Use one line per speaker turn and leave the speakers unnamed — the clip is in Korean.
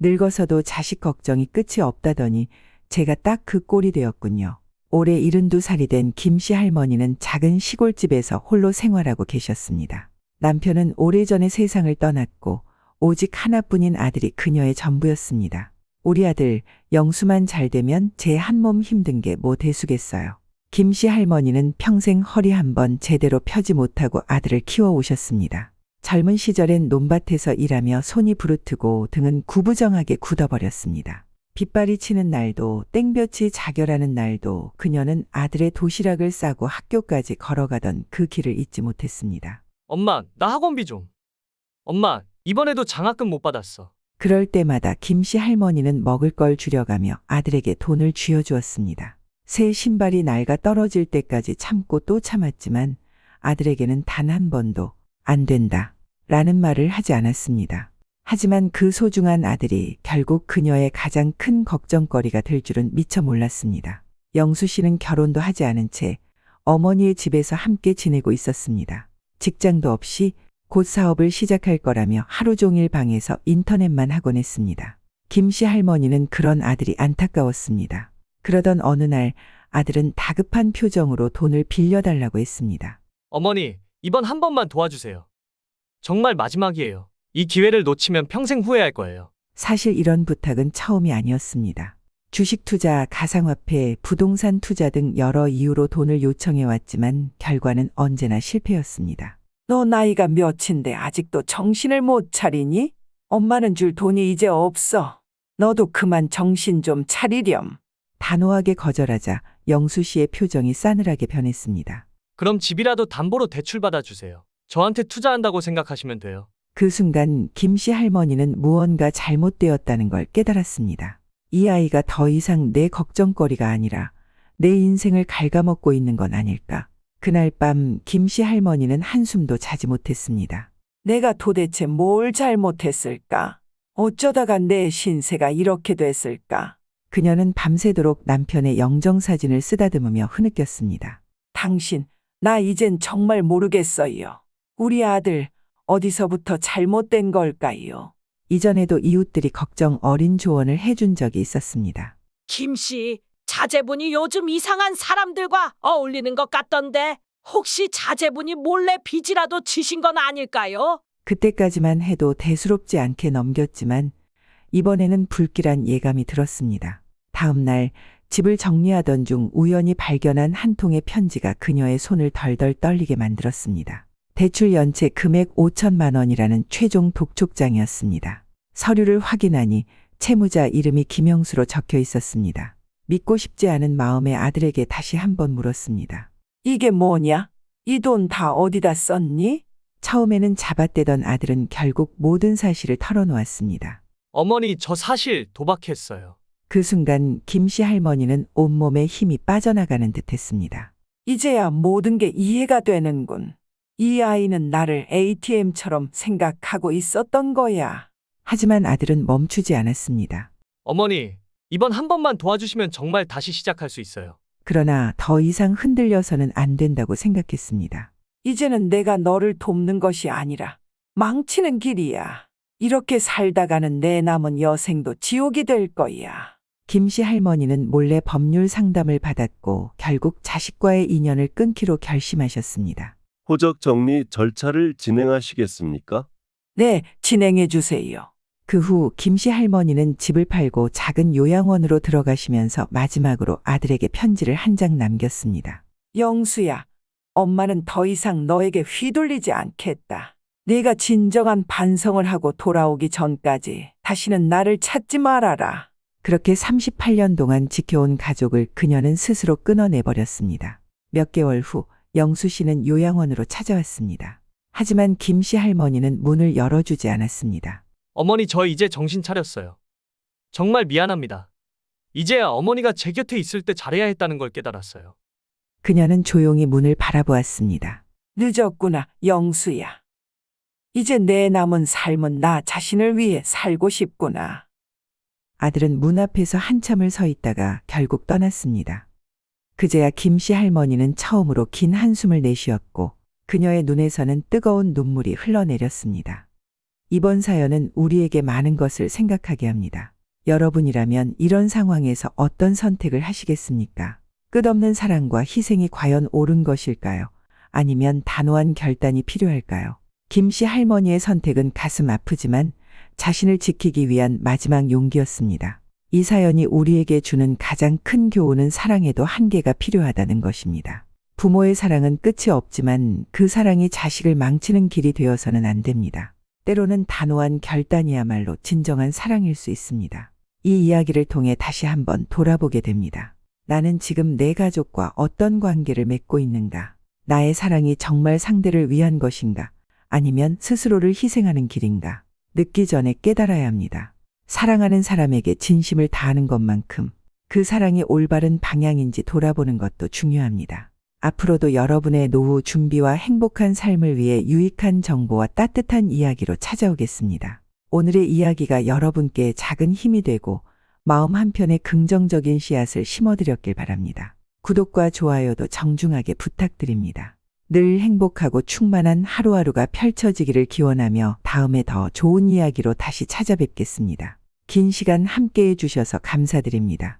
늙어서도 자식 걱정이 끝이 없다더니 제가 딱 그 꼴이 되었군요. 올해 72살이 된 김씨 할머니는 작은 시골집에서 홀로 생활하고 계셨습니다. 남편은 오래전에 세상을 떠났고 오직 하나뿐인 아들이 그녀의 전부였습니다. 우리 아들 영수만 잘 되면 제 한 몸 힘든 게 뭐 대수겠어요. 김씨 할머니는 평생 허리 한번 제대로 펴지 못하고 아들을 키워오셨습니다. 젊은 시절엔 논밭에서 일하며 손이 부르트고 등은 구부정하게 굳어버렸습니다. 빗발이 치는 날도 땡볕이 자결하는 날도 그녀는 아들의 도시락을 싸고 학교까지 걸어가던 그 길을 잊지 못했습니다.
엄마, 나 학원비 좀. 엄마, 이번에도 장학금 못 받았어.
그럴 때마다 김씨 할머니는 먹을 걸 줄여가며 아들에게 돈을 쥐어주었습니다. 새 신발이 낡아 떨어질 때까지 참고 또 참았지만 아들에게는 단 한 번도 안 된다 라는 말을 하지 않았습니다. 하지만 그 소중한 아들이 결국 그녀의 가장 큰 걱정거리가 될 줄은 미처 몰랐습니다. 영수 씨는 결혼도 하지 않은 채 어머니의 집에서 함께 지내고 있었습니다. 직장도 없이 곧 사업을 시작할 거라며 하루 종일 방에서 인터넷만 하곤 했습니다. 김씨 할머니는 그런 아들이 안타까웠습니다. 그러던 어느 날 아들은 다급한 표정으로 돈을 빌려달라고 했습니다.
어머니, 이번 한 번만 도와주세요. 정말 마지막이에요. 이 기회를 놓치면 평생 후회할 거예요.
사실 이런 부탁은 처음이 아니었습니다. 주식 투자, 가상화폐, 부동산 투자 등 여러 이유로 돈을 요청해 왔지만 결과는 언제나 실패였습니다.
너 나이가 몇인데 아직도 정신을 못 차리니? 엄마는 줄 돈이 이제 없어. 너도 그만 정신 좀 차리렴.
단호하게 거절하자 영수 씨의 표정이 싸늘하게 변했습니다.
그럼 집이라도 담보로 대출받아 주세요. 저한테 투자한다고 생각하시면 돼요.
그 순간 김씨 할머니는 무언가 잘못되었다는 걸 깨달았습니다. 이 아이가 더 이상 내 걱정거리가 아니라 내 인생을 갉아먹고 있는 건 아닐까. 그날 밤 김씨 할머니는 한숨도 자지 못했습니다.
내가 도대체 뭘 잘못했을까? 어쩌다가 내 신세가 이렇게 됐을까?
그녀는 밤새도록 남편의 영정사진을 쓰다듬으며 흐느꼈습니다.
당신, 나 이젠 정말 모르겠어요. 우리 아들, 어디서부터 잘못된 걸까요?
이전에도 이웃들이 걱정 어린 조언을 해준 적이 있었습니다.
김씨, 자제분이 요즘 이상한 사람들과 어울리는 것 같던데 혹시 자제분이 몰래 빚이라도 지신 건 아닐까요?
그때까지만 해도 대수롭지 않게 넘겼지만 이번에는 불길한 예감이 들었습니다. 다음 날 집을 정리하던 중 우연히 발견한 한 통의 편지가 그녀의 손을 덜덜 떨리게 만들었습니다. 대출 연체 금액 5천만 원이라는 최종 독촉장이었습니다. 서류를 확인하니 채무자 이름이 김영수로 적혀 있었습니다. 믿고 싶지 않은 마음에 아들에게 다시 한번 물었습니다.
이게 뭐냐? 이 돈 다 어디다 썼니?
처음에는 잡아떼던 아들은 결국 모든 사실을 털어놓았습니다.
어머니, 저 사실 도박했어요.
그 순간 김씨 할머니는 온몸에 힘이 빠져나가는 듯했습니다.
이제야 모든 게 이해가 되는군. 이 아이는 나를 ATM처럼 생각하고 있었던 거야.
하지만 아들은 멈추지 않았습니다.
어머니, 이번 한 번만 도와주시면 정말 다시 시작할 수 있어요.
그러나 더 이상 흔들려서는 안 된다고 생각했습니다.
이제는 내가 너를 돕는 것이 아니라 망치는 길이야. 이렇게 살다가는 내 남은 여생도 지옥이 될 거야.
김씨 할머니는 몰래 법률 상담을 받았고 결국 자식과의 인연을 끊기로 결심하셨습니다.
호적 정리 절차를 진행하시겠습니까?
네, 진행해 주세요.
그 후 김씨 할머니는 집을 팔고 작은 요양원으로 들어가시면서 마지막으로 아들에게 편지를 한 장 남겼습니다.
영수야, 엄마는 더 이상 너에게 휘둘리지 않겠다. 네가 진정한 반성을 하고 돌아오기 전까지 다시는 나를 찾지 말아라.
그렇게 38년 동안 지켜온 가족을 그녀는 스스로 끊어내버렸습니다. 몇 개월 후 영수 씨는 요양원으로 찾아왔습니다. 하지만 김씨 할머니는 문을 열어주지 않았습니다.
어머니, 저 이제 정신 차렸어요. 정말 미안합니다. 이제야 어머니가 제 곁에 있을 때 잘해야 했다는 걸 깨달았어요.
그녀는 조용히 문을 바라보았습니다.
늦었구나, 영수야. 이제 내 남은 삶은 나 자신을 위해 살고 싶구나.
아들은 문 앞에서 한참을 서 있다가 결국 떠났습니다. 그제야 김씨 할머니는 처음으로 긴 한숨을 내쉬었고 그녀의 눈에서는 뜨거운 눈물이 흘러내렸습니다. 이번 사연은 우리에게 많은 것을 생각하게 합니다. 여러분이라면 이런 상황에서 어떤 선택을 하시겠습니까? 끝없는 사랑과 희생이 과연 옳은 것일까요? 아니면 단호한 결단이 필요할까요? 김씨 할머니의 선택은 가슴 아프지만 자신을 지키기 위한 마지막 용기였습니다. 이 사연이 우리에게 주는 가장 큰 교훈은 사랑에도 한계가 필요하다는 것입니다. 부모의 사랑은 끝이 없지만 그 사랑이 자식을 망치는 길이 되어서는 안 됩니다. 때로는 단호한 결단이야말로 진정한 사랑일 수 있습니다. 이 이야기를 통해 다시 한번 돌아보게 됩니다. 나는 지금 내 가족과 어떤 관계를 맺고 있는가? 나의 사랑이 정말 상대를 위한 것인가? 아니면 스스로를 희생하는 길인가? 늦기 전에 깨달아야 합니다. 사랑하는 사람에게 진심을 다하는 것만큼 그 사랑이 올바른 방향인지 돌아보는 것도 중요합니다. 앞으로도 여러분의 노후 준비와 행복한 삶을 위해 유익한 정보와 따뜻한 이야기로 찾아오겠습니다. 오늘의 이야기가 여러분께 작은 힘이 되고 마음 한편에 긍정적인 씨앗을 심어드렸길 바랍니다. 구독과 좋아요도 정중하게 부탁드립니다. 늘 행복하고 충만한 하루하루가 펼쳐지기를 기원하며 다음에 더 좋은 이야기로 다시 찾아뵙겠습니다. 긴 시간 함께해 주셔서 감사드립니다.